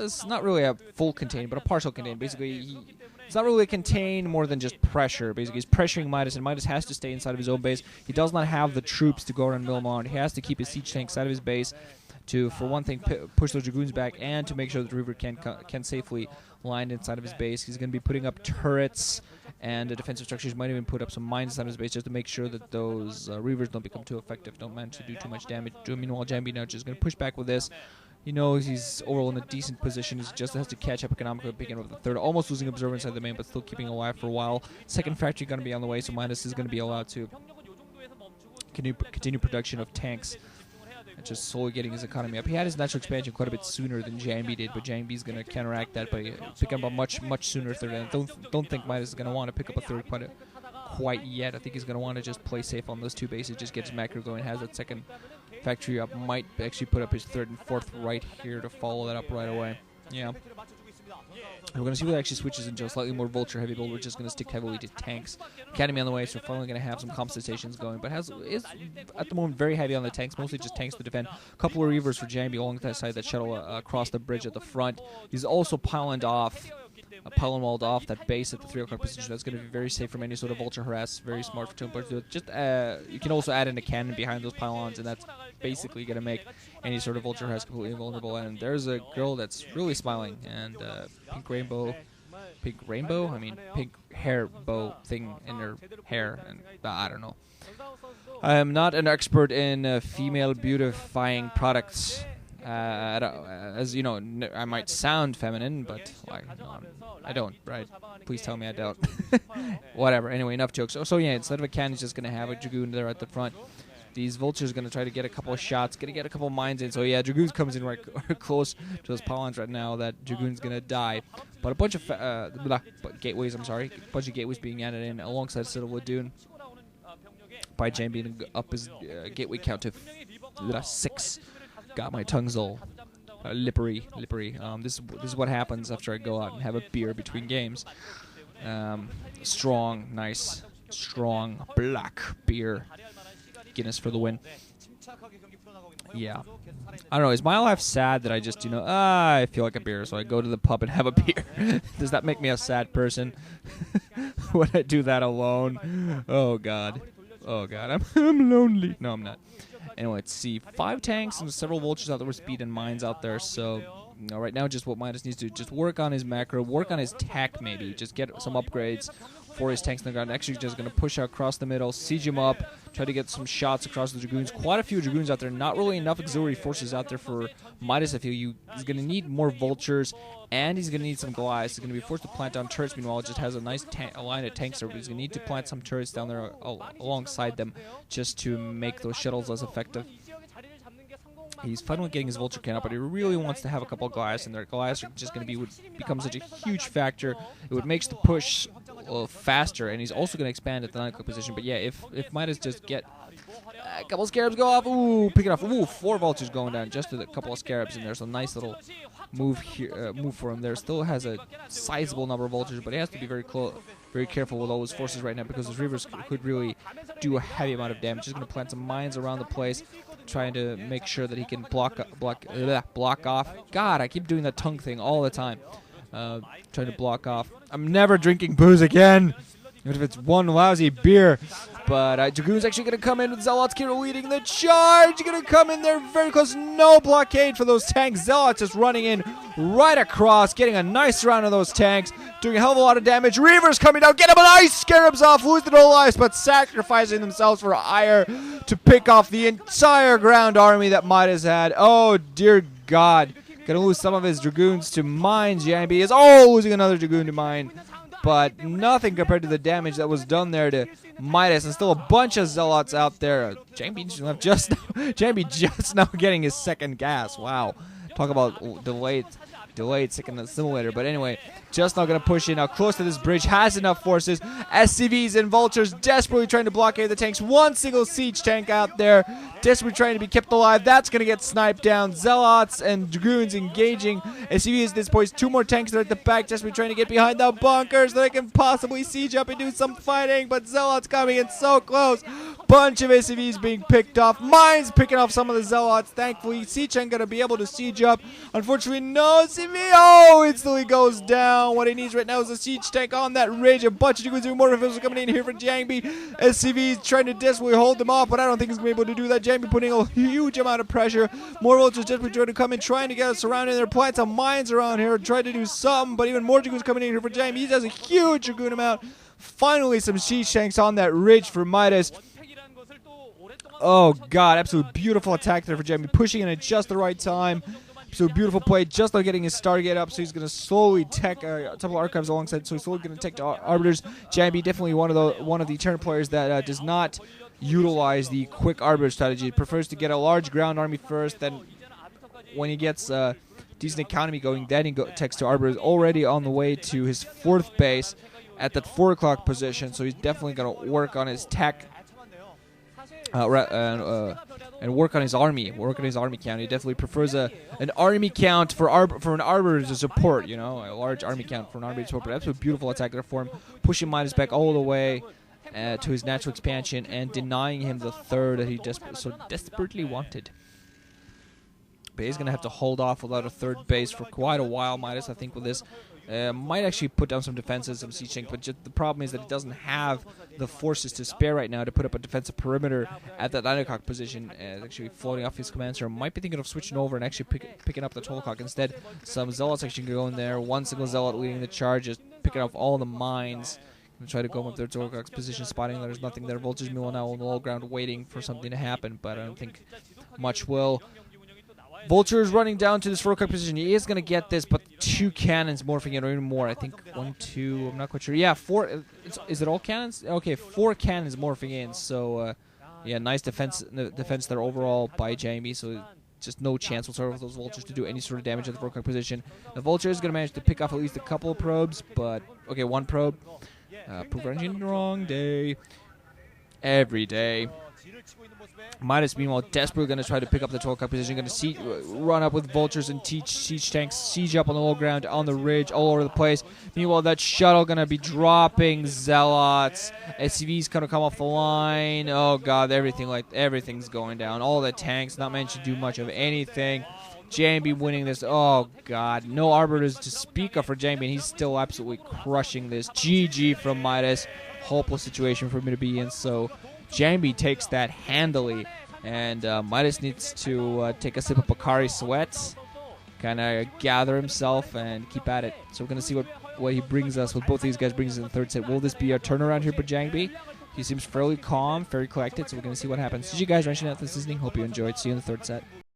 it's not really a full contain, but a partial contain. Basically, it's not really a contain more than just pressure. Basically, he's pressuring Midas, and Midas has to stay inside of his own base. He does not have the troops to go around mill him on. He has to keep his siege tanks out of his base to, for one thing, push those Dragoons back, and to make sure that the Reaver can safely land inside of his base. He's going to be putting up turrets and defensive structures. Might even put up some mines inside of his base just to make sure that those Reavers don't become too effective, don't manage to do too much damage. Meanwhile, JangBi now just going to push back with this. He knows he's overall in a decent position. He just has to catch up economically, picking up the third. Almost losing Observer inside the main, but still keeping alive for a while. Second factory going to be on the way, so Midas is going to be allowed to continue production of tanks. And just slowly getting his economy up. He had his natural expansion quite a bit sooner than JangBi did, but JangBi is going to counteract that by picking up a much sooner third. And don't think Midas is going to want to pick up a third quite yet. I think he's going to want to just play safe on those two bases, just get his macro going, has that second factory up, might actually put up his third and fourth right here to follow that up right away. Yeah. And we're going to see what actually switches into a slightly more vulture heavy build. We're just going to stick heavily to tanks. Academy on the way, so we're finally going to have some comp stations going, but is at the moment very heavy on the tanks, mostly just tanks to defend. A couple of Reavers for JangBi along that side that shuttle across the bridge at the front. He's also pyloned walled off that base at the 3 o'clock position. That's going to be very safe from any sort of vulture harass. Very smart for Toon. Just you can also add in a cannon behind those pylons, and that's basically going to make any sort of vulture harass completely invulnerable. And there's a girl that's really smiling, and pink rainbow. I mean, pink hair bow thing in her hair, and I don't know. I am not an expert in female beautifying products. As you know, I might sound feminine, but like, I don't, right? Please tell me I don't. Whatever. Anyway, enough jokes. So yeah, instead of a cannon, he's just going to have a Dragoon there at the front. These vultures are going to try to get a couple of shots, going to get a couple of mines in. So yeah, Dragoons comes in right close to those pylons right now. That Dragoon's going to die. But a bunch of gateways, a bunch of gateways being added in alongside Citadel Ladoon by JangBi to up his gateway count to 6. Got my tongues all lippery. This is what happens after I go out and have a beer between games. Strong, nice, strong black beer. Guinness for the win. Yeah. I don't know, is my life sad that I just, I feel like a beer, so I go to the pub and have a beer? Does that make me a sad person? Would I do that alone? Oh, God. I'm lonely. No, I'm not. Anyway, let's see. 5 tanks and several vultures out there with speed and mines out there, so right now just what Midas needs to do, just work on his macro, work on his tech maybe, just get some upgrades for his tanks in the ground. Actually just going to push out across the middle, siege him up, try to get some shots across the Dragoons. Quite a few Dragoons out there, not really enough auxiliary forces out there for Midas, I feel. He's going to need more vultures, and he's going to need some Goliaths. He's going to be forced to plant down turrets. Meanwhile, it just has a nice line of tanks there, but he's going to need to plant some turrets down there alongside them just to make those shuttles less effective. He's finally getting his vulture cannon up, but he really wants to have a couple of Goliaths in there. Goliaths are just going to become such a huge factor. It would make the push faster, and he's also going to expand at the 9 o'clock position. But yeah, if Midas just get a couple of Scarabs go off, pick it off. 4 vultures going down just with a couple of Scarabs in there. So nice little move here, move for him there. Still has a sizable number of vultures, but he has to be very careful with all his forces right now because his Reavers could really do a heavy amount of damage. He's going to plant some mines around the place, trying to make sure that he can block off. God, I keep doing that tongue thing all the time. Trying to block off. I'm never drinking booze again, even if it's one lousy beer. But Dragoon's actually going to come in with Zealots Kiro leading the charge. Going to come in there very close. No blockade for those tanks. Zealots just running in right across, getting a nice round of those tanks, doing a hell of a lot of damage. Reavers coming down, get him a nice Scarabs off, lose the no lives, but sacrificing themselves for ire to pick off the entire ground army that Midas had. Oh, dear God. Going to lose some of his Dragoons to mines. JangBi is losing another Dragoon to mine. But nothing compared to the damage that was done there to Midas, and still a bunch of Zealots out there. JangBi just now getting his second gas. Wow. Talk about delayed second assimilator. But anyway, just now going to push in now close to this bridge. Has enough forces. SCVs and vultures desperately trying to blockade the tanks. One single siege tank out there, desperately trying to be kept alive. That's going to get sniped down. Zealots and Dragoons engaging. SCVs at this point. 2 more tanks that are at the back, desperately trying to get behind the bunkers so they can possibly siege up and do some fighting. But Zealots coming in so close. bunch of SCVs being picked off. Mines picking off some of the Zealots. Thankfully, Siege-Tank going to be able to siege up. Unfortunately, no SCV. Oh, instantly goes down. What he needs right now is a Siege-Tank on that ridge. A bunch of Jiggles doing more officials coming in here for JangBi. SCVs trying to desperately hold them off, but I don't think he's going to be able to do that. JangBi putting a huge amount of pressure. More Vultures desperately trying to come in, trying to get us surrounded. They're planting some mines around here, trying to do something, but even more Jiggles coming in here for JangBi. He does a huge Dragoon amount. Finally, some Siege-Tanks on that ridge for Midas. Oh, God. Absolute beautiful attack there for JangBi. Pushing in at just the right time. So beautiful play. Just like getting his Stargate up. So he's going to slowly tech Temple Archives alongside. So he's slowly going to tech the Arbiters. JangBi definitely one of the Terran players that does not utilize the quick Arbiter strategy. He prefers to get a large ground army first. Then when he gets decent economy going, then he techs to Arbiters. Already on the way to his 4th base at that 4 o'clock position. So he's definitely going to work on his tech. And work on his army. Work on his army count. He definitely prefers an army count for an arbiter to support. You know, a large army count for an arbiter to support. But that's a beautiful attack there for him, pushing Midas back all the way to his natural expansion and denying him the 3rd that he so desperately wanted. But he's gonna have to hold off without a 3rd base for quite a while. Midas, I think, with this. Might actually put down some defenses, some siege-tank, but just the problem is that he doesn't have the forces to spare right now to put up a defensive perimeter at that 9 o'clock position. Actually floating off his command center. Might be thinking of switching over and actually picking up the 12 o'clock instead. Some Zealots actually go in there. One single Zealot leading the charge, just picking off all the mines. Gonna try to go up their 12 o'clock's position, spotting there's nothing there. Vultures meanwhile now on the low ground waiting for something to happen, but I don't think much will. Vulture is running down to this 4 o'clock position. He is going to get this, but 2 cannons morphing in, or even more. I think 1, 2, I'm not quite sure. Yeah, 4. Is it all cannons? Okay, 4 cannons morphing in. So, yeah, nice defense there overall by JangBi. So, just no chance whatsoever for those Vultures to do any sort of damage at the 4 o'clock position. The Vulture is going to manage to pick off at least a couple of probes, but, okay, 1 probe. Proof engine, wrong day. Every day. Midas, meanwhile, desperately going to try to pick up the 12 o'clock position. Going to run up with Vultures and siege tanks, siege up on the low ground, on the ridge, all over the place. Meanwhile, that shuttle going to be dropping Zealots. SCVs going to come off the line. Oh, God, everything's going down. All the tanks not managed to do much of anything. JangBi winning this. Oh, God. No Arbiters to speak of for JangBi, and he's still absolutely crushing this. GG from Midas. Hopeless situation for me to be in, so JangBi takes that handily, and Midas needs to take a sip of Pocari Sweat, kind of gather himself, and keep at it. So we're going to see what he brings us, what both these guys brings us in the 3rd set. Will this be a turnaround here for JangBi? He seems fairly calm, very collected, so we're going to see what happens. Did you guys mention that this evening? Hope you enjoyed. See you in the 3rd set.